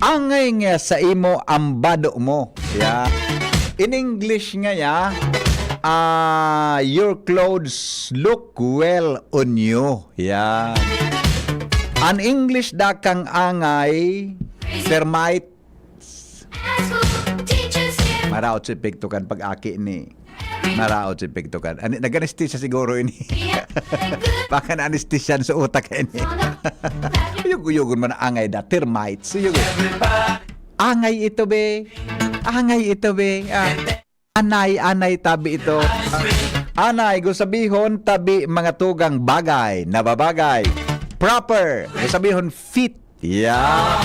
Angay nga sa imo ang bado mo. Yeah. In English nga ya, your clothes look well on you. Yeah. An English dakang angay, termite. Maraot si Pigtukan pag-aki ni. Maraot si Pigtukan. Nag-anesthesia siguro ini. Baka na-anesthesian sa utak ini. Yug-yugon man angay da, termites. Angay ito be. Angay ito be. Anay tabi ito. Anay, gusabihon tabi mga tugang bagay, nababagay. Proper, gusabihon fit. Yeah.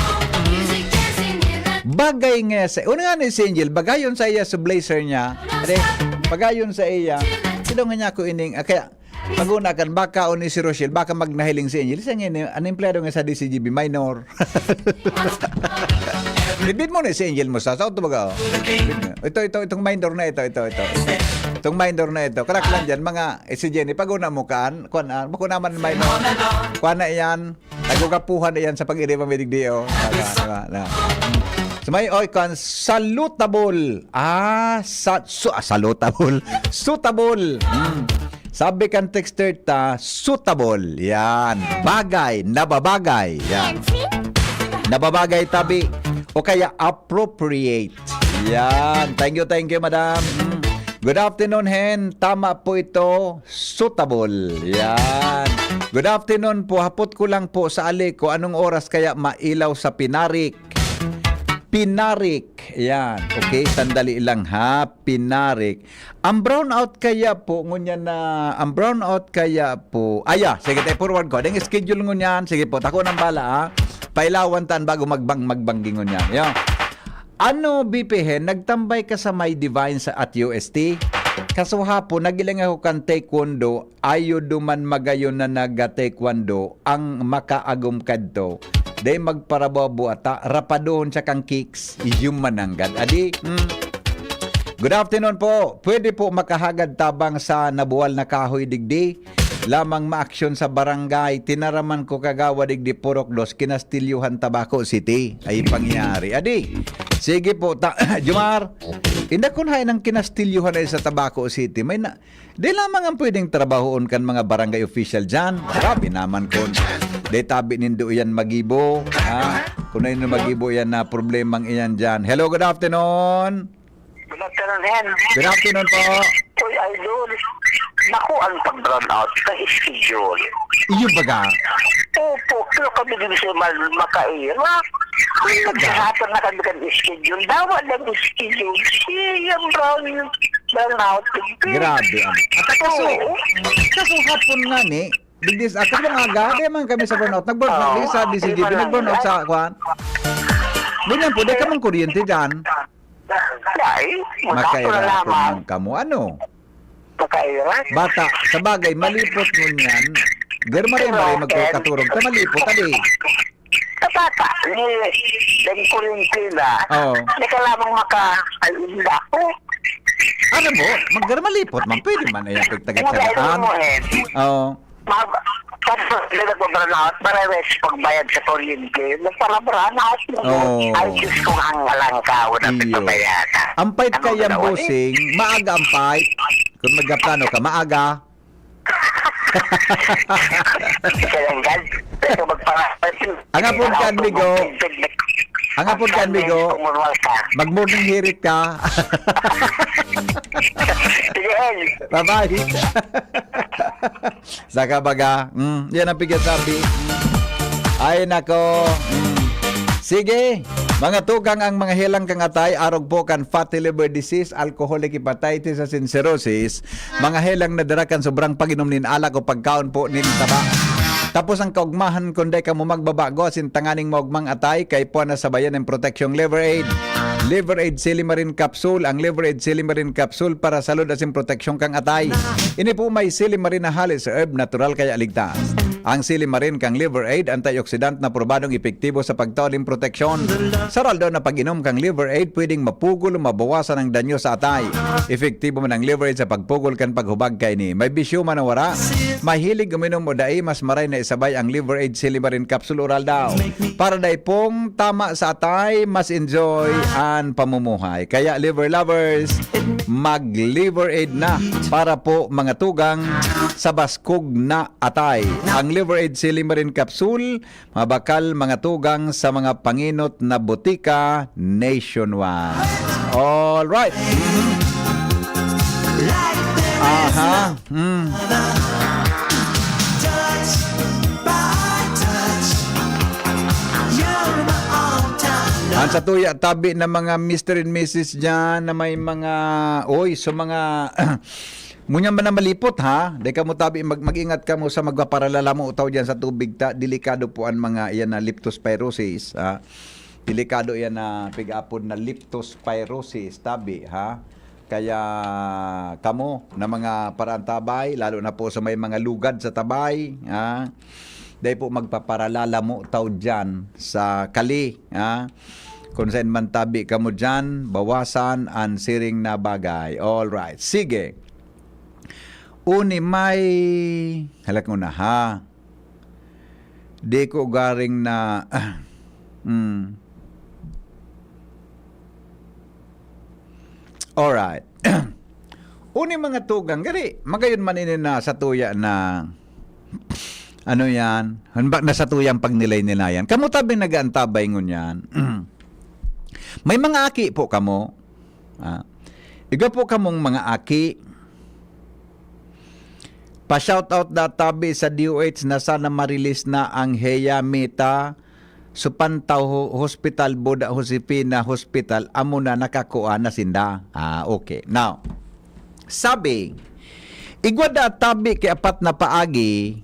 Bagay nga sa... Una nga ni si Angel, bagayon sa iya sa blazer niya. Ade, bagayon sa iya. Sino nga niya ko ining... kaya, pag-una kan, baka o ni si Rochelle, baka magnahiling si Angel. Isa nga, ang empleyado nga sa DCGB, minor. Bit mo na si Angel mo sa ito baga. Itong minor na ito. Itong minor na ito. Karak lang dyan, mga si Jenny, pag-una mo kaan, bako naman minor. Kuha na iyan, nagugapuhan na iyan sa pag-iriba medigdio. Sumay oy kan salutable. Salutable. Suitable. Sabi kan texter ta suitable. Yan. Bagay, nababagay. Yan. Nababagay tabi o kaya appropriate. Yan. Thank you, madam. Good afternoon, hen. Tama po ito. Suitable. Yan. Good afternoon po. Hapot ko lang po sa ali ko anong oras kaya mailaw sa Pinarik. Pinarik. Yan. Okay, sandali lang ha. Pinarik. Ang brownout kaya po, ngunyan na, ang brownout kaya po, sige tayo, forward ko. Deng schedule ngunyan. Sige po, tako ng bala ha. Pailawan tan bago magbangging ngunyan. Yan. Ano, BPhen, nagtambay ka sa My Divine at UST? Kaso hapon, nagilang ako kan taekwondo, ayo duman magayon na naga-taekwondo, ang makaagom kadto. Day magparababo ata, rapadoon siya kang kicks, yung mananggad. Adi, Good afternoon po. Pwede po makahagad tabang sa nabuwal na kahoy digdi. Lamang ma-aksyon sa barangay. Tinaraman ko kagawa digdi Purok 2, Kinastilyuhan, Tabaco City. Ay pangyari. Adi, sige po. Jumar, hindi ko na ng Kinastilyuhan ay sa Tabaco City. Di lamang ang pwedeng trabahoon kan mga barangay official dyan. Grabe naman kon. Di tabi nindo yan magibo. Kung na yun magibo yan na problemang iyan dyan. Hello, good afternoon. Good afternoon, Hen. Good afternoon po. Uy, idol. Naku, ang pag-brown out sa schedule. Iyo baga? Opo, pero kami din siya makaira. Nagsahatan na kami kan schedule. Dawa lang schedule. Siyang brown out. Grabe. At kaso hapon nga ni, bigdis at mga aga, man kami sa burnout. Nag-burnout sa DCGB, nag-burnout sa kwan. Ganyan po, di ka mang kuryente dyan. Ay, Makaira po ng kamo. Ano? Makaira? Bata, sa bagay, malipot mo niyan. Germare-mare magkaturog ka, malipot tadi. Kapata, ni kuryente na. Oo. Hindi ka lamang maka-alinda ko. Ano mo? Maggermalipot man. Pwede man ay pagtagat-sagatan. Oo. Nagpa-burnout, mareres pagbayad sa kuryente. Nagpa-burnout mo. Oh. Ay, Diyos kong hanggalang ka. Wala pagpabayad. Ang pait kayang busing, maaga ang pait. Kung magkaplano ka, maaga. Ang hapon ka, Migo. Ang hapon ka, Migo. Mag-morning hirit ka. Bye-bye. Saka baga. Yan ang pigyan sabi. Ay, nako. Sige. Mga tugang ang mga hilang kang atay, arog po kan fatty liver disease, alcoholic hepatitis, and cirrhosis. Mga hilang na darakan sobrang pag-inom nin alak o pagkaon po nin taba. Tapos ang kaugmahan kundi ka mo magbabago asin tanganing maugmang atay kay po na sabayan ng proteksyong liver aid. Liver Aid Silimarin Capsule. Ang Liver Aid Silimarin Capsule para salud asin proteksyon kang atay. Ini po may silimarin na halis herb natural kaya ligtas. Ang silimarin kang liver aid, antioxidant na probadong epektibo sa pagtauling proteksyon. Saral daw na pag-inom kang liver aid, pwedeng mapugol o mabawasan ang danyo sa atay. Epektibo man ang liver aid sa pagpugol kan paghubag kay ni. May bisyo man o wara. Mahilig uminom o dai, mas maray na isabay ang liver aid silimarin capsule oral daw. Para dai pong tama sa atay, mas enjoy ang pamumuhay. Kaya liver lovers, mag-liver aid na para po mga tugang sa baskog na atay. Ang liver aid silimarin capsule, mabakal mga tugang sa mga panginot na butika nationwide. All right. Aha. Ang sa tuya tabi na mga Mr. and Mrs. dyan na may mga mga munya man na malipot ha. Di ka mo tabi mag-ingat ka mo sa magpaparalala mo utaw diyan sa tubig ta. Delikado po ang mga yan na leptospirosis ha. Delikado yan na pig-apod na leptospirosis tabi ha. Kaya kamo na mga paraan tabay lalo na po sa may mga lugad sa tabay ha. Dahil po magpaparalala mo utaw diyan sa kali ha. Kung saan man tabi ka mo dyan, bawasan ang siring na bagay. All right. Sige. Uni may halak mo na ha. Di ko garing na All right. Uni mga tugang gari, magayon man ini na sa tuya na ano yan? Hanbak na sa tuyang pagnilay-nilayan. Kamu tabi nag-aantabay ngun yan. May mga aki po kamo. Iga po kamong mga aki. Pa-shoutout na tabi sa DOH na sana marilis na ang Heya Meta Supantaw Hospital Boda Josepina Hospital amo na nakakuha na sinda. Okay. Now, sabi, igwada tabi kay apat na paagi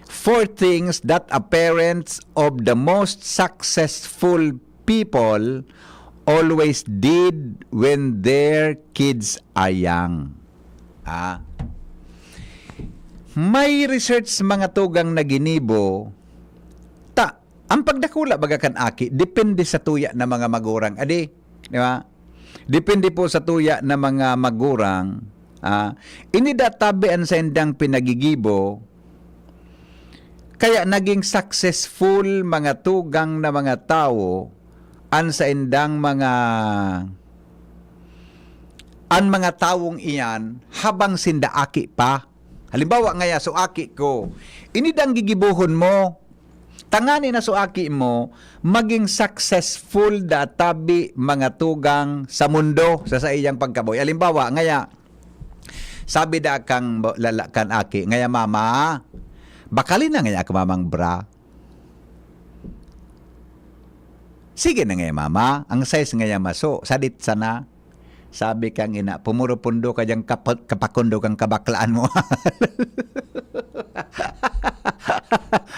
4 things that a parents of the most successful people always did when their kids are young. May research mga tugang na ginibo, ang pagdakula baga kan aki, depende sa tuya na mga magurang. Adi, di ba? Depende po sa tuya na mga magurang. Inidatabian sa indang pinagigibo, kaya naging successful mga tugang na mga tao an sa indang mga taong iyan habang sindaaki pa. Halimbawa ngaya suaki ko, inidang gigibuhon mo, tangani na suaki mo, maging successful databi mga tugang sa mundo sa iyang pagkaboy. Halimbawa ngaya, sabi da kang lalakan aki, ngaya mama, bakalin na ngaya ako mamang bra. Sige na ngaya mama, ang size ngaya maso, sadit sana. Sabi kang ina, pumuro-pundo ka diyang kapakundo kang kabaklaan mo.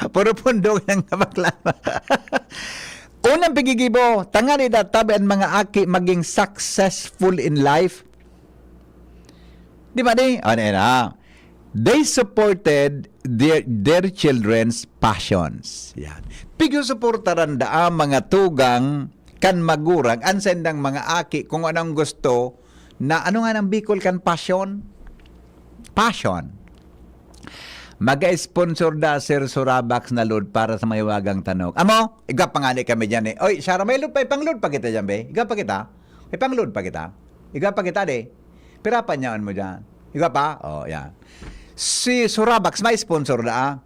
Puro-pundo ka diyang kabaklaan mo. Unang pigigibo, tangani databi ang mga aki maging successful in life. Di ba di? Ano na? They supported their children's passions. Yan. Pigsusuportaran da mga tugang kan magurang ansendang mga aki kung anong gusto na ano nga nang Bicol kan passion. Maga-sponsor da Sir Surabax na load para sa mahiwagang tanong. Amo, iga pangani kami dyan eh. Oy, Sarah, may load pa, ipang-load pa kita dyan, be. Iga pa kita. Ipang-load pa kita. Iga pa kita, de. Pirapan niyan mo dyan. Iga pa? Oh, yan. Si Surabax may sponsor da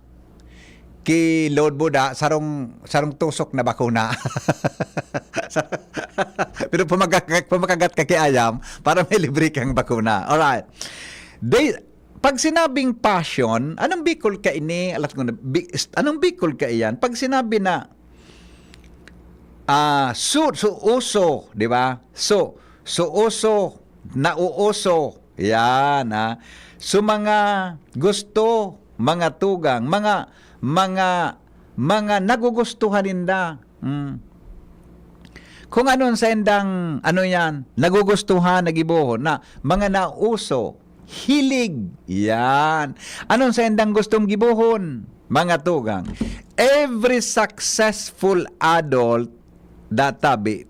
ki load buda sarong tusok na bakuna. Pero pumakagat ka kay ayam para may libre kang bakuna. Alright. Pag sinabing passion, anong Bicol ka ini? Anong Bicol ka iyan? Pag sinabi na uso, di ba? Uso, nauuso. Yan, ha? So mga gusto, mga tugang, mga nagugustuhan ninda. Kung anon sa indang yan, nagugustuhan, nagibuhon na mga nauso, hilig. Yan. Anon sa indang gustong gibuhon? mga tugang, every successful adult databi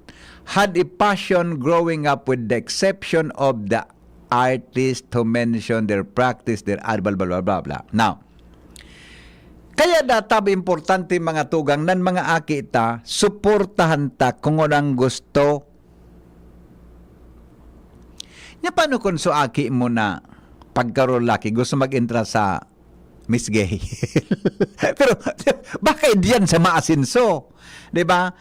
had a passion growing up with the exception of the artist who mentioned their practice, their blah, blah, blah, blah, blah. Now, kaya databi importante mga tugang nan mga aki ta, suportahan ta kung anong gusto. Nya paano kung so aki mo na pagkaroon laki, gusto mag-entra sa Miss Gay? Pero baka diyan sa maasinso, 'di ba?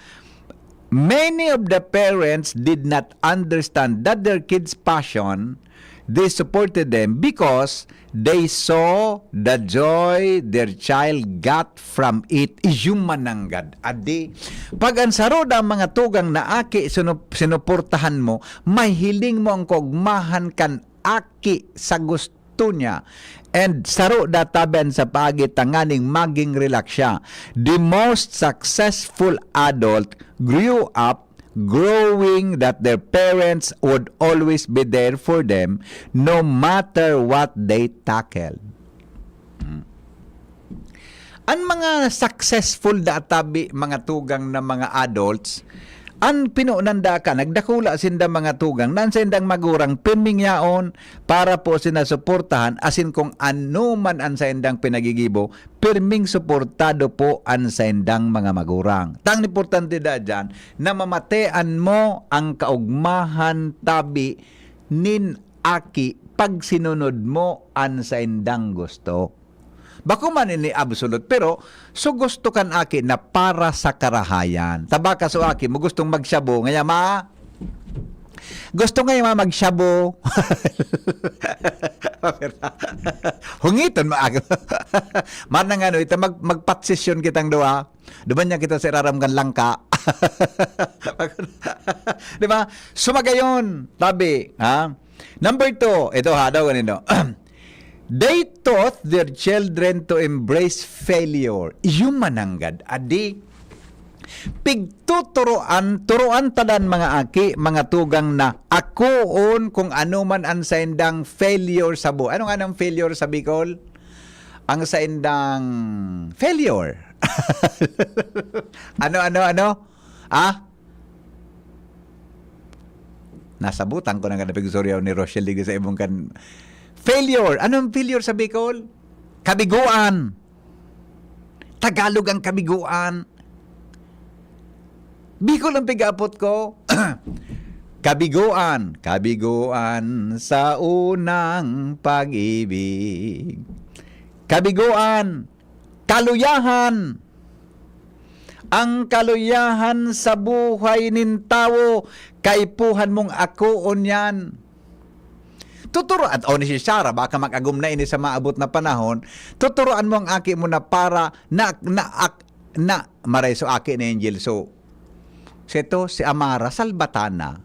Many of the parents did not understand that their kids' passion. They supported them because they saw the joy their child got from it. Iyumananggad. Adi, pag ang sarod ang mga tugang na aki sinuportahan mo, may hiling mo ang kogmahan kan aki sa gusto niya. And saro databen sa pagitanganing maging relax siya. The most successful adult grew up growing that their parents would always be there for them no matter what they tackled. Ang mga successful databi mga tugang na mga adults, ang pinunanda ka, nagdakula sinda mga tugang, nan sindang magurang pinmingyaon para po sinasuportahan, asin kung ano man ang sindang pinagigibo, pirming suportado po ang sindang mga magurang. Tang importante da dyan, na mamatean mo ang kaugmahan tabi nin aki pag sinunod mo ang sindang gusto. Bako man ini absolute, pero so gusto kan aki na para sa karahayan. Tabaka so aki mo gustong magsyabo ngaya ma. Gusto ngayon ma magsyabo. Hungiton mo ako. Manang ano ito magpatsisyon kitang duha. Duman niya kita sa iraramgan langka. Di ba? Sumagayon, tabi, ha? Number 2, ito ha daw ganito. They taught their children to embrace failure. Yumananggad. Adi, turuan tadan mga aki, mga tugang na akoon kung ano man ang saindang failure sa buhay. Anong anong failure sa Bicol? Ang saindang failure. Ano? Ah? Nasabutan ko na kanapigsoryaw ni Rochelle Liga sa ibong kan failure. Anong failure sa Bicol? Kabiguan. Tagalog ang kabiguan. Bicol ang pig-apot ko. Kabiguan. Kabiguan sa unang pag-ibig. Kabiguan. Kaluyahan. Ang kaluyahan sa buhay nin tao, kaipuhan mong akoon yan. Tuturo at ni si Sarah baka mag-agum na ini sa maabot na panahon, tuturuan mo ang aki mo na para na maray so aki na Angel so seto si Amara Salbatana.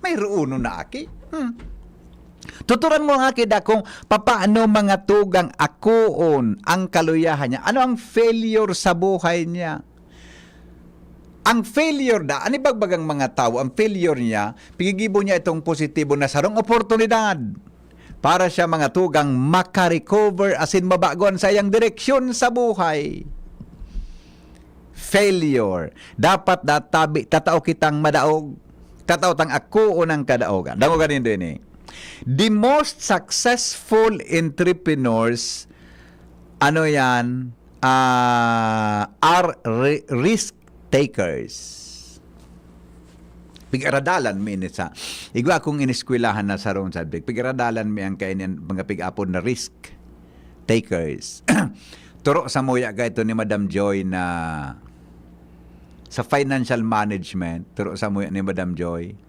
May ruuno na aki. Tuturuan mo ang aki da kung papaano mga tugang akoon ang kaluyahan niya. Ano ang failure sa buhay niya? Ang failure da, ani bagbagang mga tao, ang failure niya, pigigibo niya itong positibo na sarong oportunidad para siya mga tugang makarecover asin mabagon sa iyang direksyon sa buhay. Failure. Dapat databi, tatao kitang madaog, tatao tang ako unang kadaogan. Dango ganin din eh. The most successful entrepreneurs, ano yan, are risk takers. Pig-aradalan mi ini sa igwa akong iniskwelahan na sa ron subject. Pig-aradalan mi ang kainin mga pig-apon na risk takers. Turo sa moya ka ito ni Madam Joy na sa financial management. Turo sa moya ni Madam Joy.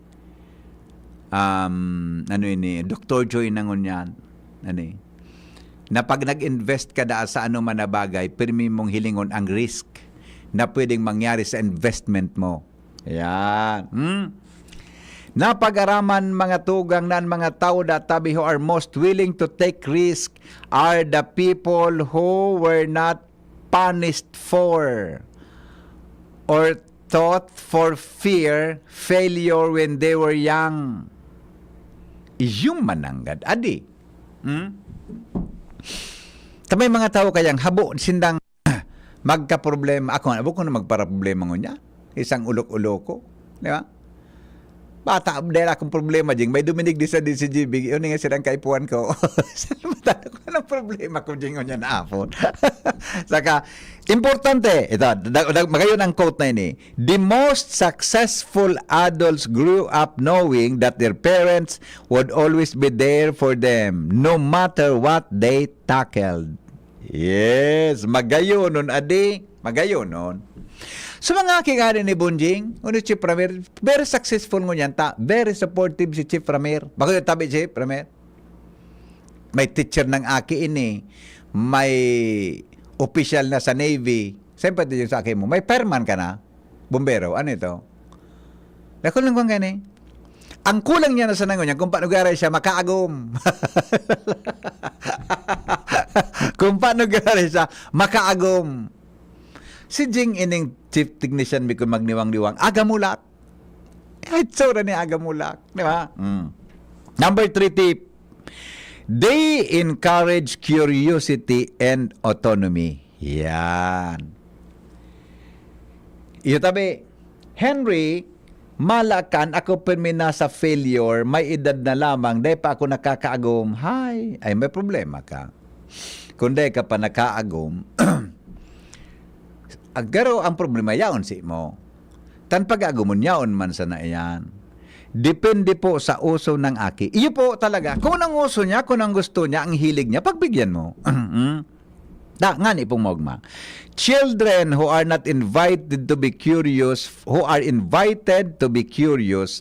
Ano ini? Dr. Joy nangon yan. Ano na pag nag-invest ka da sa ano man na bagay, pirmi mong hilingon ang risk na pwedeng mangyari sa investment mo. Ayan. Napag-araman mga tugang nan mga tao databi who are most willing to take risk are the people who were not punished for or taught for fear failure when they were young. Yung mananggad. Adi. Tamay mga tao kayang habo sindang magka-problema. Ako ko na magpara-problema ngunya. Isang ulok-uloko. Di ba? Bata, dahil akong problema, Jing. May duminig di sa DCGB. Yun nga silang kaipuan ko. Matalo ko ng problema ko, Jing, ngunya na apon. Saka, importante, ito, magayon ang quote na ini. The most successful adults grew up knowing that their parents would always be there for them, no matter what they tackled. Yes, magayon nun, adi. Magayon nun. So mga kingani ni Bunjing, uno Chief Ramir, very successful ngunyan ta, very supportive si Chief Ramir. Bakit yung tabi, Chief Ramir? May teacher ng aki ini, may official na sa Navy. Siyempre yung sa akin mo, may fireman ka na, bumbero, ano ito? Nakon lang kung gani. Ang kulang niya na sa nangon niya, kung paano garay siya makaagom. Kung paano garay siya makaagom. Si Jing ining chief technician mi kung magniwang-niwang, agamulak. Itsura ni agamulak. Di ba? Number 3 tip. They encourage curiosity and autonomy. Yan. Iyo tabi, Henry, malakan ako permina sa failure, may edad na lamang, dahil pa ako nakakaagom. Hay, ay may problema ka. Kung dahil ka pa nakaagom, agaro ang problema yaon si mo. Tan pag-agumon yaon man sa na iyan. Depende po sa uso ng aki. Iyo po talaga. Kung ang uso niya, kung ang gusto niya, ang hilig niya, pagbigyan mo. Nga ni pong mogma. Children who are not invited to be curious,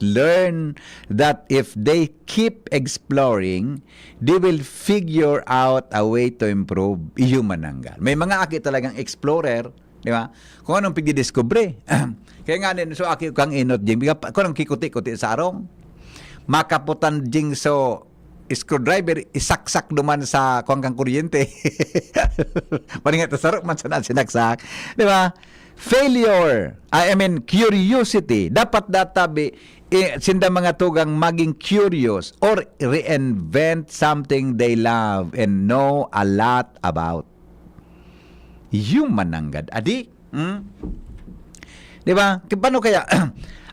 learn that if they keep exploring, they will figure out a way to improve. Iyo mananggal. May mga aki talagang explorer, di ba? Kung anong pigdidiscovery. Kaya nga din, so aki kang inot, Jing, kung anong kikuti-kuti sa arong, makaputan, Jing, so screwdriver, isaksak duman sa kung kang kuryente. Paningat na sarap man sa sinaksak. Di ba? Failure, curiosity. Dapat databi, sinda mga tugang maging curious or reinvent something they love and know a lot about. Yung mananggad. Adi? Di ba? Paano kaya?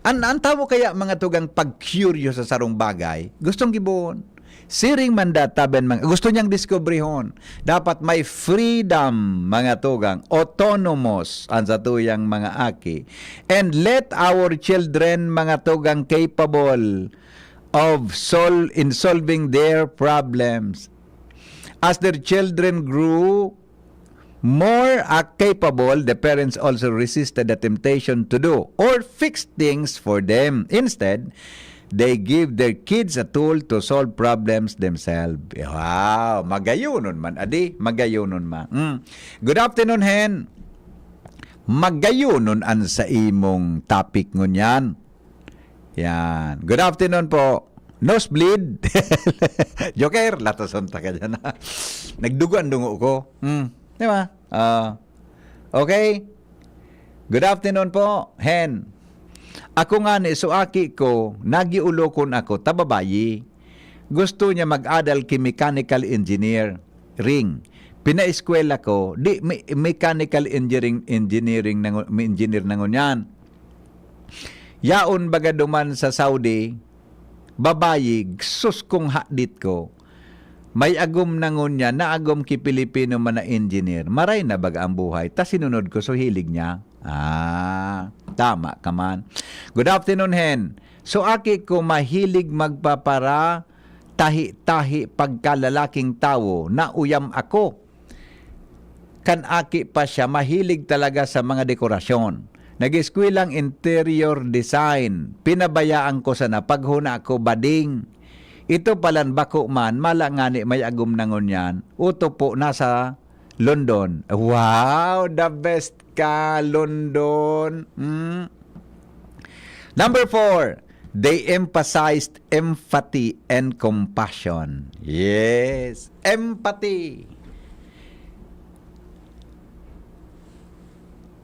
Ang tawo kaya mga tugang pag-curious sa sarong bagay, gustong gibon. Siring mandataben mga gusto niyang discoveryhon. Dapat may freedom mga tugang, autonomous ang sa tuyang mga aki. And let our children mga tugang capable of solving their problems. As their children grew more capable, the parents also resisted the temptation to do or fix things for them. Instead, they give their kids a tool to solve problems themselves. Wow, magayunon man. Adi, magayunon man. Good afternoon, Hen. Magayunon an sa imong topic ngunyan. Yan. Good afternoon po. Nosebleed. Joker, latason ta ka dyan. Nagdugo ang dungo ko. Di ba? Okay. Good afternoon po, Hen. Ako nga ni suaki ko, nagiulokon ako, tababayi. Gusto niya mag-adal ki mechanical engineer. Ring. Pina-eskwela ko, di mechanical engineer nangon yan. Yaon baga duman sa Saudi, babayi, sus kong hadit ko. May agom nangon niya, naagom ki Pilipino man na engineer. Maray na baga ang buhay. Ta sinunod ko, so hilig niya. Tama ka man. Good afternoon, Hen. So aki ko mahilig magpapara tahi-tahi pagkalalaking tao na uyam ako. Kan aki pa siya mahilig talaga sa mga dekorasyon. Nag-eskwelang interior design. Pinabayaan ko sa napaghuna ko bading. Ito palan bako man, malangani may agum nangon yan. Uto po nasa London. Wow, the best ka, London. Number 4, they emphasized empathy and compassion. Yes, empathy.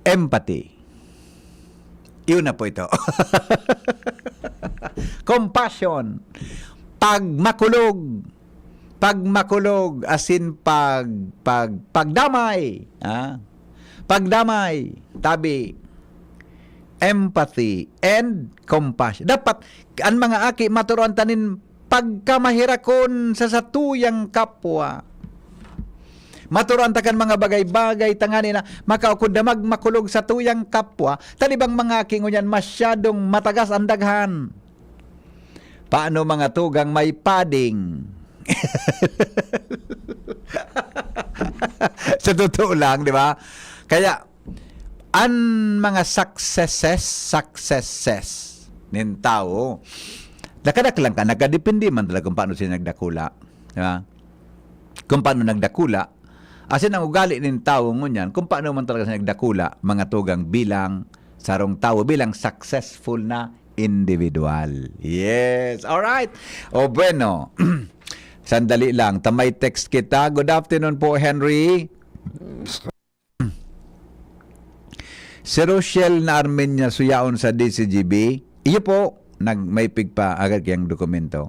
Empathy. Yun na po ito. Compassion. Pag makulog, Pagmakulog asin pagdamay. Pagdamay, tabi, empathy, and compassion. Dapat, ang mga aki maturuan tanin pagkamahirakon sa satuyang kapwa. Maturuan takan mga bagay-bagay tangani na makaukod na magmakulog sa tuyang kapwa. Talibang mga aki ngunyan masyadong matagas ang daghan. Paano mga tugang may padding? Sa totoo lang, di ba? Kaya, ang mga successes nin tao, nakadak lang ka, nakadepende man talaga kung paano sila nagdakula. Di ba? Kung paano nagdakula, asin ang ugali nin tao ngunyan, kung paano man talaga sila nagdakula, mga tugang bilang sarong tao, bilang successful na individual. Yes, alright. O bueno, sandali lang, tamay text kita. Good afternoon po, Henry. Si Rochelle na Armenia suyaon sa DCGB. Iyo po, may pigpa agad kayang dokumento.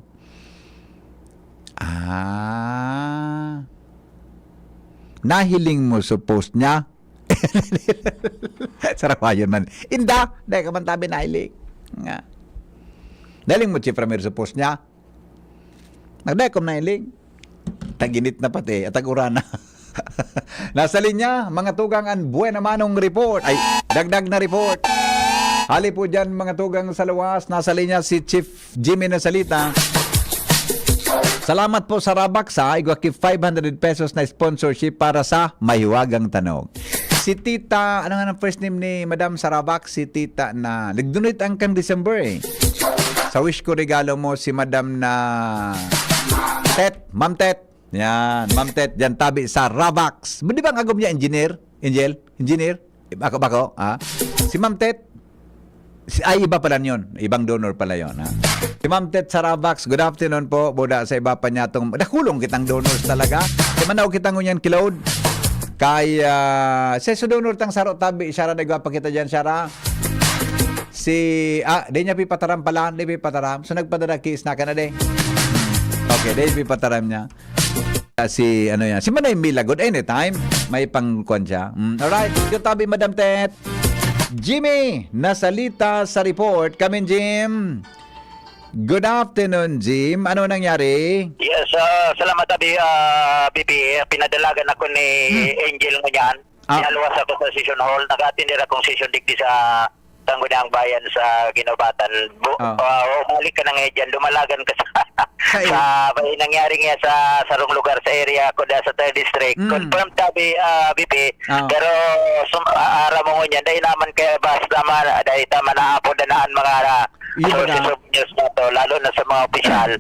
Nahiling mo sa post niya? Sarap yun man. Inda, dahil ka man tabi nahiling. Nga. Daling mo si Premier sa post niya? Nagdahil ko nahiling. Taginit na pati, at tag-urana. Nasa linya, mga tugang ang buena manong report. Ay, dagdag na report. Hali po dyan, mga tugang sa luwas. Nasa linya si Chief Jimmy Nasalita. Salamat po sa Rabaksa. Igwaki 500 pesos na sponsorship para sa Mahiwagang Tanong. Si Tita, ano nga ang first name ni Madam Sarabak? Si Tita na, nag-donate ang kam December eh. Sa wish ko regalo mo si Madam na Tet, Ma'am Tet. Yan, Ma'am Tet, dyan tabi sa Rabax. Di ba ang agom niya, engineer? Engineer? Bako, ha? Si Ma'am Tet, ay iba pala yun. Ibang donor pala yun, ha? Si Ma'am Tet sa Rabax, good afternoon po. Buda sa iba pa niya itong, nakulong kitang donors talaga. Di manaw kitang ngunyan kilod. Kaya, sa donor tang saro tabi, Shara, nagwa pa kita dyan, Shara. Di niya pipataram pala, di pipataram. So nagpadara kiss na ka na de. Okay, di pipataram niya. Si Manay Milagod anytime may pangkuan siya. Alright, good tabi Madam Tet. Jimmy Nasalita sa report. Come in, Jim. Good afternoon, Jim. Ano nangyari? Yes, salamat tabi, BP. Pinadalagan ako ni Angel ngayon. Inaluwas ako sa session hall. Nag-attend akong session digdi sa Tanggudang Bayan sa Ginobatan. Umalik ka na ngayon dyan. Lumalagan ka sa nangyari nga sa sarong lugar sa area ko sa 3rd District. Confirmed tabi, BP. Pero araw mo ngayon, dahil naman kaya bas naman, dahil tama na apo danaan mga sources of news na to, lalo na sa mga opisyal.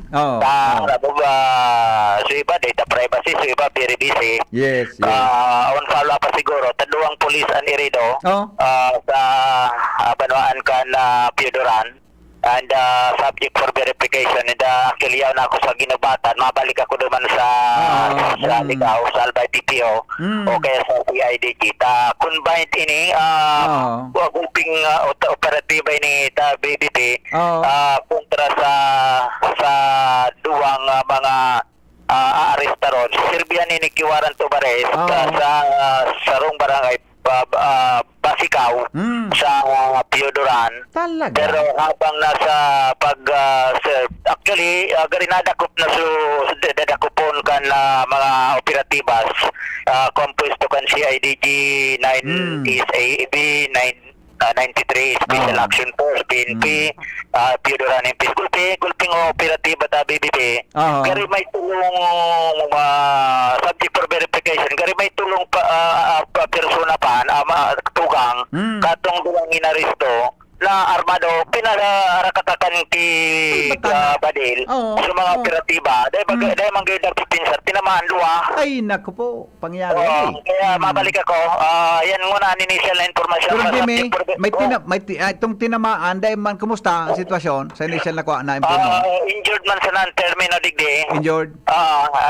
So iba, data privacy, so iba, very busy. Yes. On follow pa siguro, taluang police an irido sa Banwaan ka na Piodoran and subject for verification. And actually, yaw na ako sa Ginobatan. Mabalik ako naman sa Ligaw, sa Albay TPO o kaya sa CIDG. Combined ini, gulping operatiba ini BBP kontra sa duwang mga aaristaron. Sirbian ini kiwaran to bares sa sarong barangay Basikaw sa Piodoran. Talaga? Pero habang nasa pag-serve, actually, garinadakop na dadakopon kan mga operatibas, composed kan CIDG 9 SAB 93 Special Action Force, PNP, Piodoran MP. Gulping operatiba ta BBP. Gari may tulong subject for verification. Gari may tulong persona pa tugang katong dulang inaristo na armado pinarakatakan ti Badil sa mga operatiba dahil manggayod na pipinsar tinamaan luwa. Ay naku po, pangyari. Kaya mabalik ako, yan muna ang initial na informasyon. Pero Jimmy, itong tinamaan dahil man kumusta ang sitwasyon sa initial na kuha na improvement? Injured man sa non-termino digdi. Injured?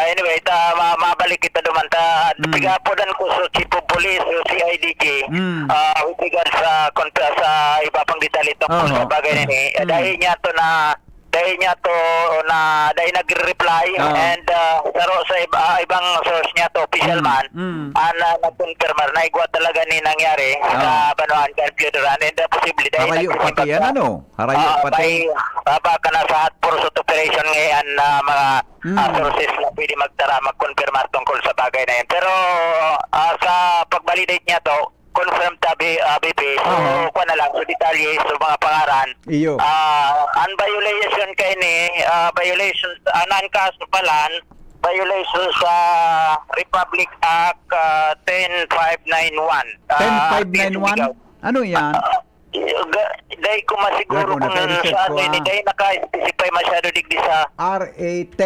Anyway, mabalik kita duman ta pigapodan ko sa Chief of Police o CIDG with regard sa iba pang detalye tungkol sa bagay nini. Dahil niya to na dahil niya to na dahil nagre-reply and sa ibang source niya to official man nag-confirm na igwa talaga ni nangyari sa Banuan Computeran and posible dahil Harayo pati yan ano? Harayo pati. Baka na sa force of operation ngayon na mga sources na pwede mag-confirmar tungkol sa bagay na yan. Pero sa pag-validate niya to, confirmed BP, so kuha na lang, so detalye, so mga pangaran. Iyo. Ang violation kay ni, violation, non-casualan, violation sa Republic Act 10591. 10591? Ano yan? Dahil ko masiguro Wala ko na, kung pero sa ko, ano, dahil naka-specify masyado digdi sa RA 10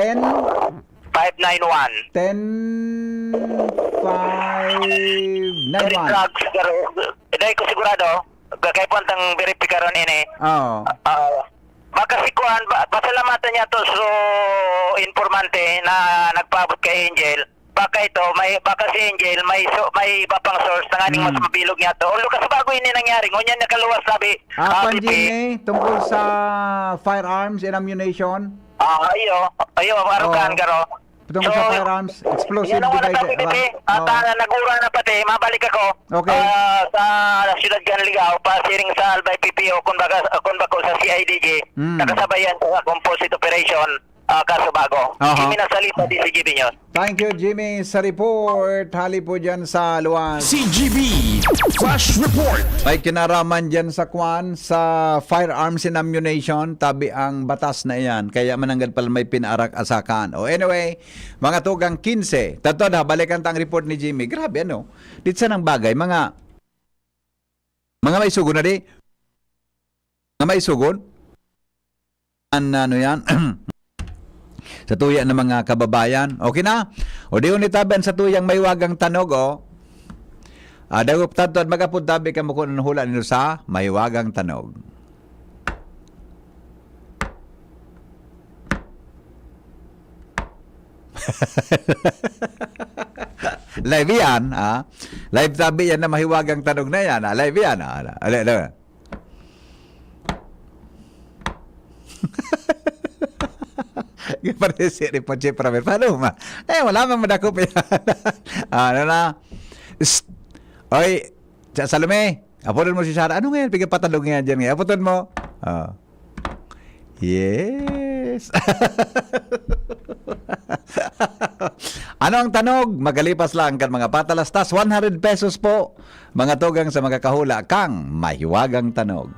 591. 10-5-9-1. Dahil ko sigurado, kay puntang verifikaron ini. Oo. Baka sikuan, pasalamatan niya to so informante na nagpaabot kay Angel. Baka ito, baka si Angel may papang source na nganing mas mabilog niya to. Ulo kasi bago ini nangyari, ngunyan niya kaluwas sabi. Panjini, tungkol sa firearms and ammunition. Ayo, marukan garo. Tungkol sa firearms, explosive yan ang wala devices. sabi, Bibi. At nagura na pati, mabalik ako. Okay. Sa Siyudad Canligao, pasiring sa Albay PPO, kung baka sa CIDG, nakasabayan sa composite operation, kaso bago. Jimmy Nasalita, DCGB News. Thank you, Jimmy, sa report. Hali po dyan sa luwas. CGB Flash Report. May kinaraman dyan sa kwan sa firearms and ammunition. Tabi ang batas na iyan. Kaya mananggal pala may pinaarak-asakan. Anyway, mga tugang 15. Tato na, balikan tang report ni Jimmy. Grabe ano. Dito sa nang bagay. Mga may sugon na di. Mga may sugon. Ano yan? Sa tuya ng mga kababayan. Okay na? O di unitaban sa tuyang may wagang tanog, o. Dagop tanto at magapuntabi ka mo kung hula nito sa may wagang tanog. Live yan, ha? Live tabi yan na mahiwagang tanog na yan, ha? Live yan, ha? Parece ni Ponche para ver. Paano ma? Wala mang madakop yan. Ano na? Oy, Salome, apunin mo si Sarah. Ano ngayon? Bigyan patalong nga dyan ngayon. Apunin mo. Yes. Ano ang tanog? Magalipas lang kan mga patalastas. 100 pesos po. Mga tugang sa mga kahula kang mahiwagang tanog.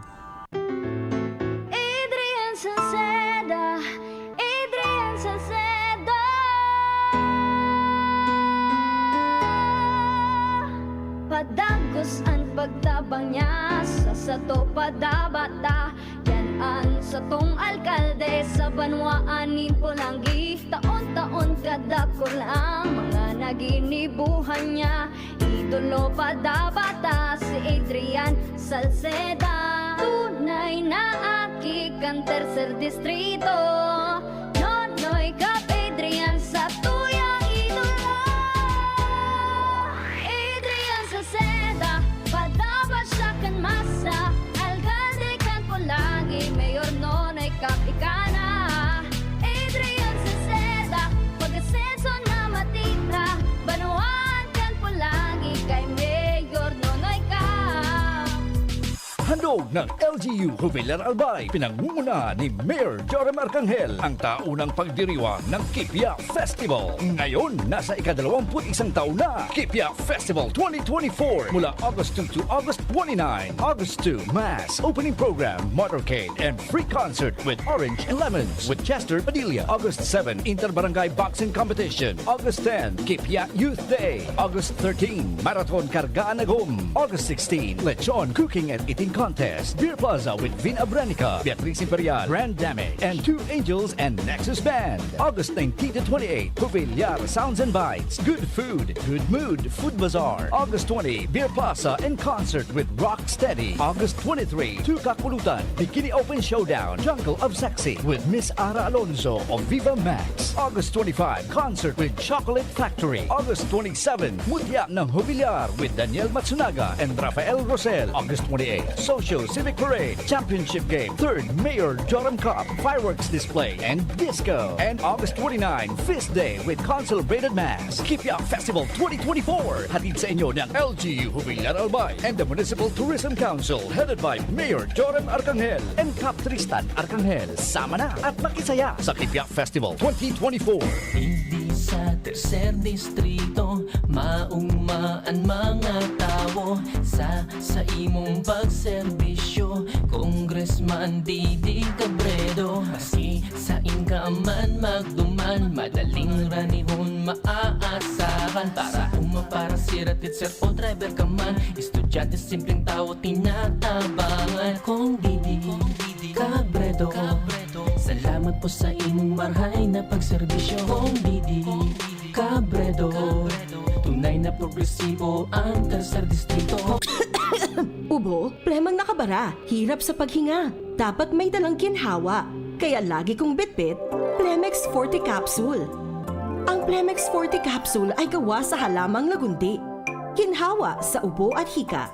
Padagos ang pagtabang niya sa sato padabata yan ang satong alkalde sa banwaan ni Pulangi. Taon-taon kadako lang mga naginibuhan niya. Idolo padabata si Adrian Salceda. Tunay na aki kang tercer distrito. Nonoy Kap Adrian sa tuyang idolo. Seda, padaba siya kan masa. Alcalde kan Pulangi, mayor nonoy kapikana. Adrian Seda, pag-asenso na matita. Banuan kan Pulangi, kay mayor nonoy kap. Handog ng LGU Jubilar Albay, pinangunguna ni Mayor Joram Arcangel ang taunang pagdiriwang ng Kipia Festival. Ngayon, nasa ika-21 taon na, Kipia Festival 2024 mula August 2 to August 29. August 2, Mass, Opening Program, Motorcade, and free concert with Orange and Lemons with Chester Padilla. August 7, Inter-Barangay Boxing Competition. August 10, Kipia Youth Day. August 13, Marathon Kargaan Agum. August 16, Lechon Cooking and Eating Contest. Beer Plaza with Vin Abranica, Beatriz Imperial, Grand Damage, and Two Angels and Nexus Band. August 19 to 28, Jubilar Sounds and Bites. Good food, good mood, Food Bazaar. August 20, Beer Plaza and concert with Rock Steady. August 23, Two Kakulutan, Bikini Open Showdown, Jungle of Sexy with Miss Ara Alonso of Viva Max. August 25, concert with Chocolate Factory. August 27, Mutya ng Jubilar with Daniel Matsunaga and Rafael Rosel. August 28, social Show Civic Parade, Championship Game, 3rd Mayor Joram Cup, Fireworks Display, and Disco. And August 29, Feast Day with Consolidated Mass. Kipiak Festival 2024. Hatid sa inyo ng LGU Jubilar Albay and the Municipal Tourism Council headed by Mayor Joram Arcangel and Cap Tristan Arcangel. Sama na at makisaya sa Kipiak Festival 2024. Hindi sa tercer distrito maungmaan mga tao sa imong pagserbisyo. Congressman Didi Cabredo, maski sa inkaman magduman, madaling ranihon maaasahan. Para para siratit sir o driver ka man, estudyante simpleng tao tinatabangan. Kung Didi Cabredo, salamat po sa imong marhay na pagserbisyo. Kung Didi Cabredo, tunay na progresibo ang tercer distrito. Ubo, plemang nakabara, hirap sa paghinga. Dapat may dalang ginhawa. Kaya lagi kong bitbit, Plemex Forte Capsule. Ang Plemex Forte Capsule ay gawa sa halamang lagundi. Ginhawa sa ubo at hika.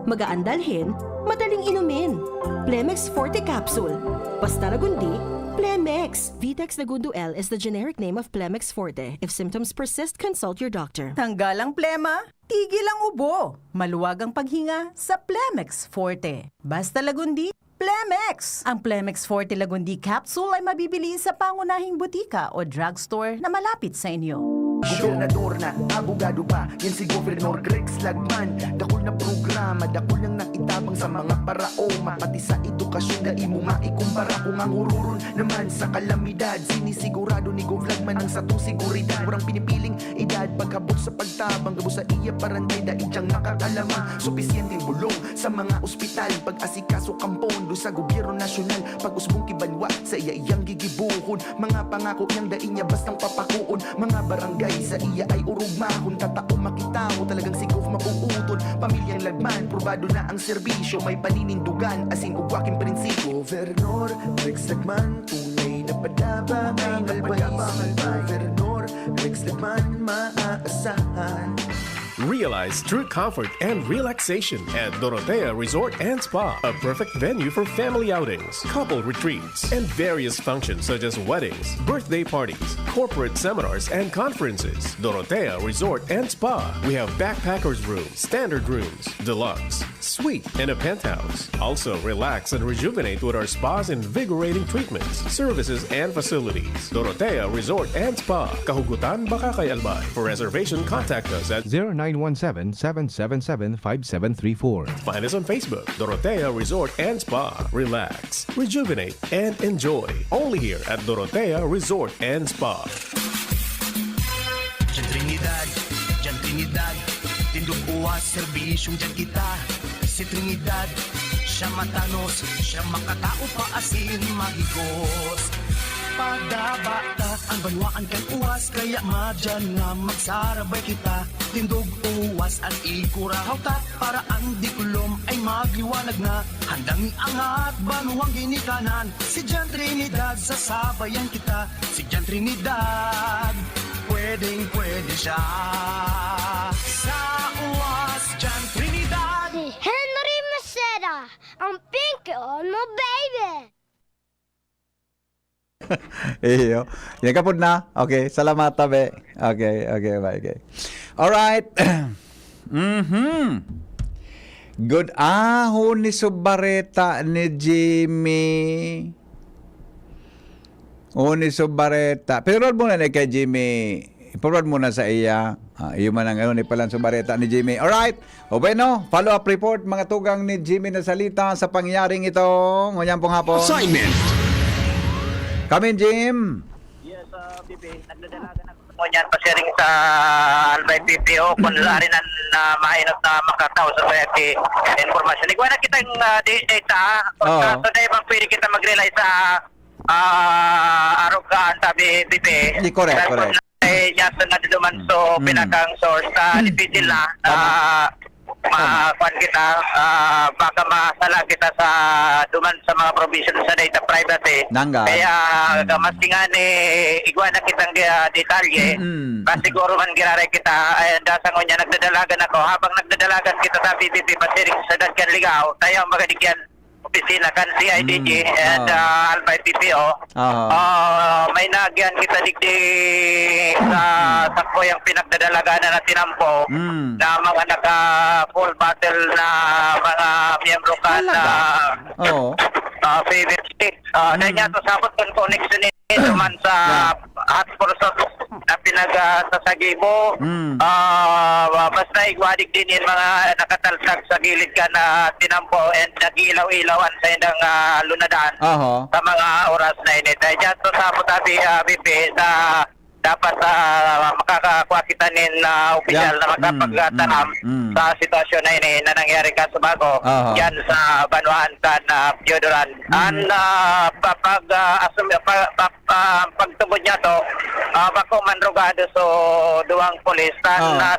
Magaan dalhin, madaling inumin. Plemex Forte Capsule. Basta lagundi, Plemex. Vitex Lagundo L is the generic name of Plemex Forte. If symptoms persist, consult your doctor. Tanggal ang plema, tigil ang ubo. Maluwag ang paghinga sa Plemex Forte. Basta lagundi, Plemex. Ang Plemex Forte Lagundi Capsule ay mabibili sa pangunahing butika o drugstore na malapit sa inyo. Gobernador na, abogado pa, yan si Gobernador Greg Slagman. Dakol na programa, dakol nang nakitabang sa mga paraoma. Pati sa edukasyon na imo maikumpara. Kung ang hururon naman sa kalamidad, sinisigurado ni Govlagman ang satong seguridad. Murang pinipiling edad, pagkabot sa pagtabang, gabo sa iya parantay, daig siyang nakakalamang. Supisyenteng bulong sa mga ospital, pag-asikaso kampon, do sa gobyerno nasyonal. Pag-usbong kibanwa sa iya iyang gigibuhon. Mga pangako niyang daig niya bastang papakuon. Mga barangay sa iya ay urugmahon. Katao makitaw, talagang sigov mapuuton. Pamilyang Lagman, probado na ang serbisyo. May paninindugan, asin ugwaking prinsipyo. Gobernador Rex Lagman, tunay na padaba ang albay. Gobernador Rex Lagman, maaasahan. Realize true comfort and relaxation at Dorotea Resort and Spa, a perfect venue for family outings, couple retreats, and various functions such as weddings, birthday parties, corporate seminars, and conferences. Dorotea Resort and Spa. We have backpackers rooms, standard rooms, deluxe, suite, and a penthouse. Also, relax and rejuvenate with our spa's invigorating treatments, services, and facilities. Dorotea Resort and Spa, Kahugutan, Bakakay, Albay. For reservation, contact us at 0917-777-5734. Find us on Facebook, Dorotea Resort and Spa. Relax, rejuvenate, and enjoy. Only here at Dorotea Resort and Spa. Diyan Trinidad, tindog uwas, serbisyong dyan kita. Si Trinidad, siya matanos, siya makatao pa asin mahigos. Padabata ang banwaan kan uwas, kaya madyan nga magsarabay kita. Tindog uwas at ikurahaw ta, para ang dikulom ay magliwanag na. Handang iangat banuang ginikanan, si Diyan Trinidad sasabayan kita. Si Diyan Trinidad, pwedeng-pwede siya. Sa uwas, Diyan Trinidad. Si Henry Maceda, ang pinky on mo, baby! Iyo. Yan kapod na. Okay, salamat tabi. Okay, bye. Okay. Alright. Good ahon ni Subareta ni Jimmy. Ni Subareta. Pero muna na kay Jimmy. Iparod muna sa iya. Iyo man ang ni palang Subareta ni Jimmy. Alright. O bueno, follow-up report mga tugang ni Jimmy na salita sa pangyaring ito. Ngunyang pong hapon. Assignment! Come in, Jim. Yes, Bibi. Nagdadalaga na ko niyan pa-sharing sa Albay PPO kung lari na mainot na makataw sa society information. Ikaw na kitang data. Kung today bang pwede kita mag-relay sa arugaan sabi Bibi. Correct. Yasan na diluman so pinakang source sa Lipitil na kuan kita, baka masala kita sa duman sa mga provision sa data privacy. Nangga. Kaya mas nga ni igwa na kitang detalye. Pasiguro man giraray kita, ay dasang niya nagdadalagan ako. Habang nagdadalagan kita sa PPP Pasiring sa Daskan Ligaw, tayo magadigyan opisina kan CIDG and Albay PPO. May nagyan kita digdi sa sakpo yung pinagdadalagan na tinampo na mga naka full battle na mga miyembro ka na favorite state. Dahil nga to sabot kong connection naman sa hot pursuit na pinag-sasagibo. Basta igwadig din yung mga nakatalsag sa gilid ka na tinampo and nag-ilaw-ilawan sa indang lunadan sa mga oras na init. Dahil dyan to sabot tabi, BP, na dapat makakakuha kita na opisyal na makapagtanam sa sitwasyon na ini na nangyari ka sa bago yan sa Banuan ka na Piodoran. And pagtubod niya to, bako man rogado so duwang polis na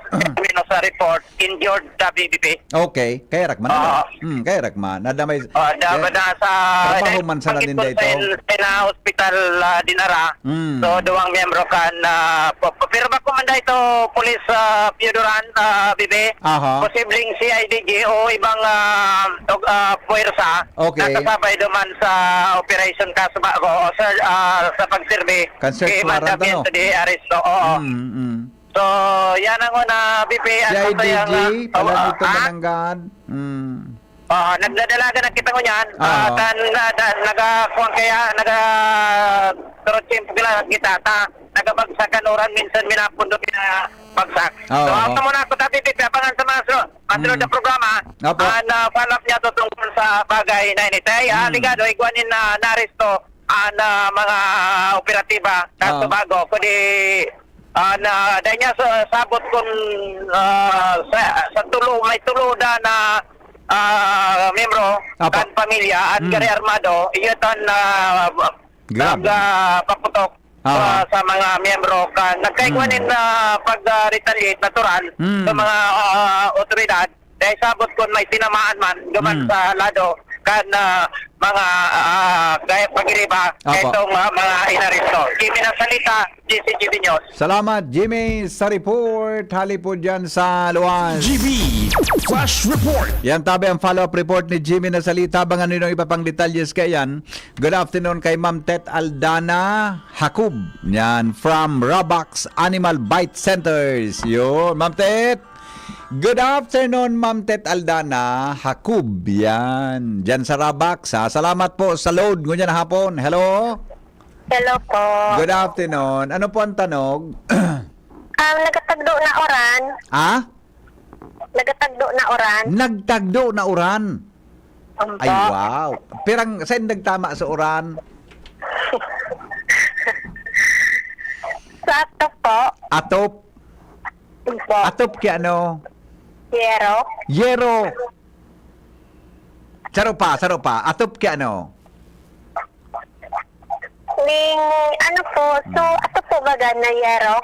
sa report injured sa BBP. Okay, kaya rakman. Kaya rakman. Nadamay. Dapat na sa trabaho man sa natin dito. Sa hospital dinara. So duwang miyembro ka na pero bako man ito polis Piodoran BB. Posibleng CIDG o ibang puwersa na kasabay duman sa operation kaso ba o sa pagserve kay Mandapin sa di Aristo. So yan ang una BP CIDG pala dito mananggad. Nagdadalaga na kita ko niyan. Nagakuha kaya nagaturotsimpo kita nagabagsakan oran minsan minapundot na bagsak. So ako muna ako dati abangan sa mga masunod na programa na follow up niya to tungkol sa bagay na initay. Ligado, igwanin na Aristo na mga operatiba sa bago kundi na dahil niya sabot kung sa tulo may tuluda na membro kan pamilya at kari armado iyon paputok sa mga membro kan nagkaigwanin na pag-retaliate natural sa mga otoridad dahil sabot kung may tinamaan man gaman sa lado kan mga pag-iriba itong mga inaristo. Jimmy na salita, GCGB News. Salamat Jimmy sa report. Hali po dyan sa Luan. GB Flash Report. Yan tabi ang follow-up report ni Jimmy na salita. Abangan nyo iba pang detalles kay yan. Good afternoon kay Ma'am Tet Aldana Hakub. Yan from Rabax Animal Bite Centers. Yun, Ma'am Tet. Good afternoon, Ma'am Tet Aldana Hakub. Yan. Diyan sa Rabax. Salamat po sa load. Ngunyan hapon. Hello? Hello po. Good afternoon. Ano po ang tanong? Nagatagdo na oran. Nagatagdo na oran. Nagtagdo na uran. Ay, wow. Pirang, saan nagtama sa uran? Sa atop po. Atop? Atop kaya ano? Yero. Saro pa. Atop kaya ano? Ano po, so atop po ba na yero?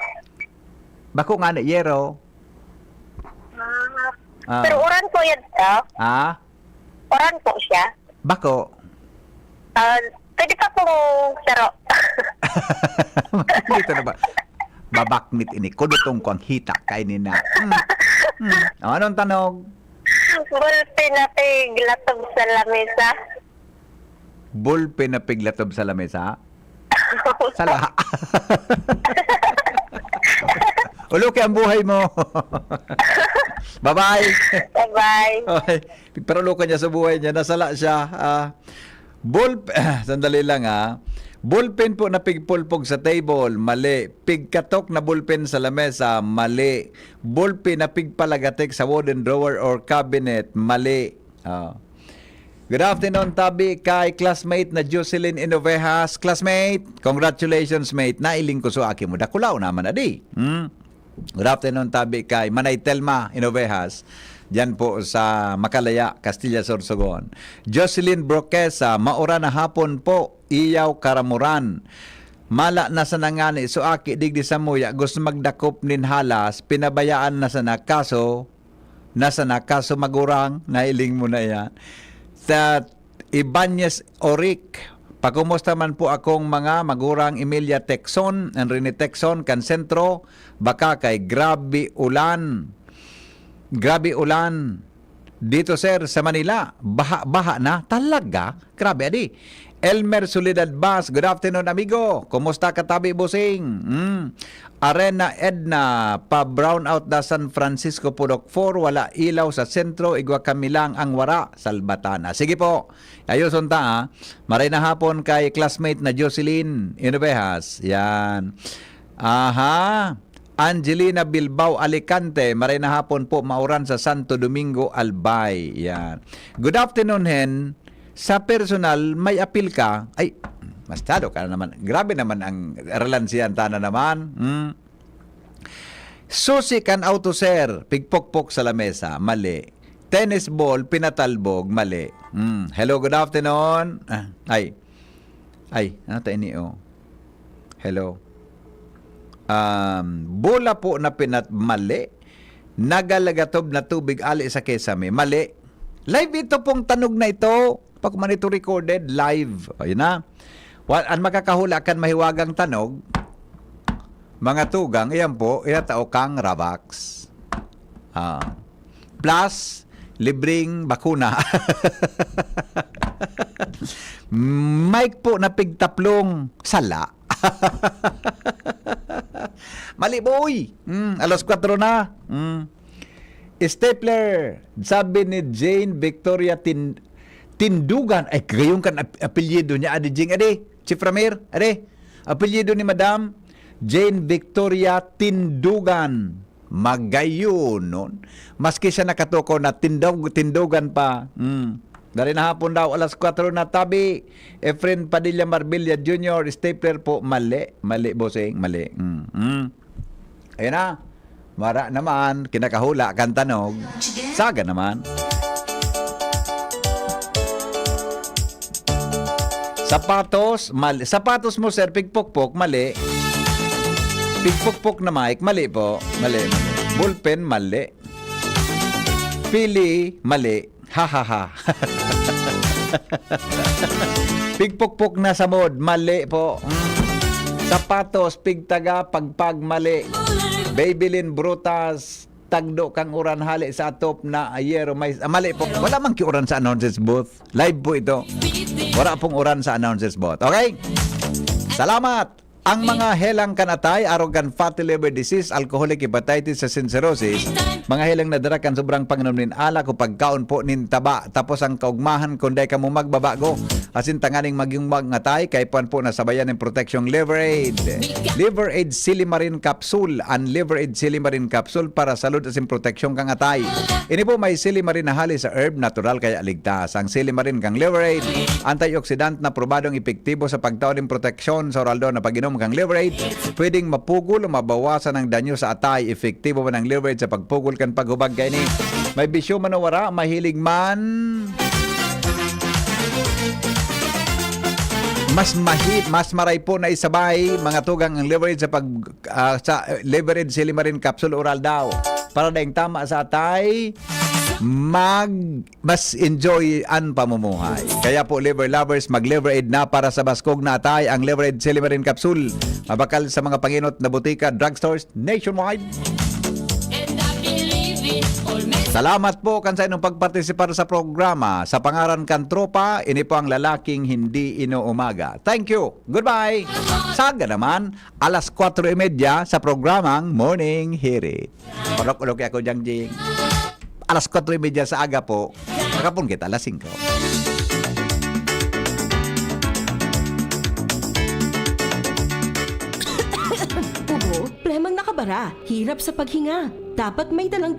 Bako nga na yero. Pero oran po yun to? Oran po siya? Bako? Pwede pa pong saro. Dito na ba? Babaknit ini. Kudutong ko ang hita kay nina. Anong tanong? Bulpe na piglatob sa lamesa. Bulpe na piglatob sa lamesa? Sala. Ulo kay ang buhay mo. Bye-bye. Bye-bye. Okay. Pero ka niya sa buhay niya. Nasala siya. Sandali lang Ballpen po na pigpulpog sa table, mali. Pigkatok na ballpen sa lamesa, mali. Ballpen na pigpalagatik sa wooden drawer or cabinet, mali. Good afternoon, Tabi, kay classmate na Jocelyn Inovejas. Classmate, congratulations, mate. Nailing ko sa akin mo. Dakulaw naman, adi. Good afternoon, Tabi, kay Manay Telma Inovejas. Diyan po sa Makalaya, Castilla, Sorsogon. Jocelyn Broquesa, maura na hapon po. Iyaw Karamuran. Mala na sa nangani, so aki digdi sa muya, gusto magdakop nin halas, pinabayaan na sana, kaso Nasa na, kaso magurang, nailing mo na yan. Sa Ibanez Oric, pakumusta man po akong mga magurang Emilia Texon, and Rene Texon, Kansentro, baka kay grabe ulan. Grabe ulan. Dito sir, sa Manila, baha na. Talaga? Grabe, adi. Elmer Soledad Bas, good afternoon amigo. Kumusta katabi busing? Arena Edna, pa-brown out na San Francisco Pudok 4, wala ilaw sa sentro, igwa kami lang ang wara, Salbatana. Sige po, ayos unta ha. Maray na hapon kay classmate na Jocelyn Inubehas. Yan. Aha. Angelina Bilbao Alicante, maray na hapon po, mauran sa Santo Domingo Albay. Yan. Good afternoon hen. Sa personal, may apil ka, ay, masyado ka naman. Grabe naman ang relansiyan, tana naman. Susi kan auto sir, pigpokpok sa lamesa, mali. Tennis ball, pinatalbog, mali. Hello, good afternoon. Ay, ano tayo niyo? Hello. Bola po na mali. Nagalagatob na tubig ali sa kesame, mali. Live ito pong tanog na ito. Pag man ito recorded, live. Ayun na. Ang makakahula kan mahiwagang tanog, mga tugang, iyan po, inatao kang Ravax. Plus, libreng bakuna. Mic po na pigtaplong sala. Mali boy. Alas 4 na. Stapler, sabi ni Jane Victoria Tindugan, ay gayong kan apelyido niya, adi Jing, adi, Chief Ramir, adi, apelyido ni Madam Jane Victoria Tindugan, magayon nun, maski siya nakatuko na tindugan pa, dari na hapon daw, alas 4 na tabi, Efren Padilla Marbilla Jr., Stapler po, mali bossing, mali, ayun na, mara naman, kinakahula kan tanog, saga naman. Sapatos, mali. Sapatos mo, sir, pigpokpok, mali. Pigpokpok na mic, mali po. Mali. Bullpen, mali. Pili, mali. Ha, ha, ha. Pigpokpok na sa mod, mali po. Sapatos, pigtaga, pagpag, mali. Babylin Brutas, tagdo kang uran hali sa atop na ayero may mali po. Wala man ki uran sa announcers booth. Live po ito. Wala pong uran sa announcers booth. Okay? Salamat. Ang mga helang kanatay, arrogant fatty liver disease, alcoholic hepatitis sa cirrhosis, mga helang nadara kan sobrang panginom nin ala ko pagkaon po nin taba, tapos ang kaugmahan kundi ka mo magbabago, asin tanganing maging magngatay, kay puan po nasabayan ng protection Liver Aid. Liver Aid Silimarin Capsule, ang Liver Aid Silimarin Capsule para salud asin proteksyon kang atay. Ini po may silimarin na hali sa herb, natural kaya ligtas. Ang silimarin kang Liver Aid, antioxidant na probadong epektibo sa pagtaon ng proteksyon sa oral na pag-inom kang Liver Aid, pwedeng mapugol o mabawasan ang danyo sa atay. Efektibo man ang Liver Aid sa pagpugol kan paghubag kay ni. May bisyo man o wara, mahilig man, mas maray po na isabay mga tugang ang Liver Aid sa Liver Aid Silimarin Capsule oral daw para daing tama sa atay, mas enjoy ang pamumuhay. Kaya po liver lovers, mag Liver Aid na para sa baskog na atay, ang Liver Aid Silimarin Capsule, mabakal sa mga panginot na butika, drugstores nationwide. Salamat po kansa inong pagpartisipar sa programa. Sa pangaran kan tropa, ini po ang lalaking hindi inuumaga. Thank you. Goodbye. Saga naman, alas 4:30 sa programang Morning Hirit. Parok-ulok ako Jangjing. Alas 4:30 sa aga po. Makapon kita alas 5. Ubo, premang nakabara, hirap sa paghinga. Dapat may dalang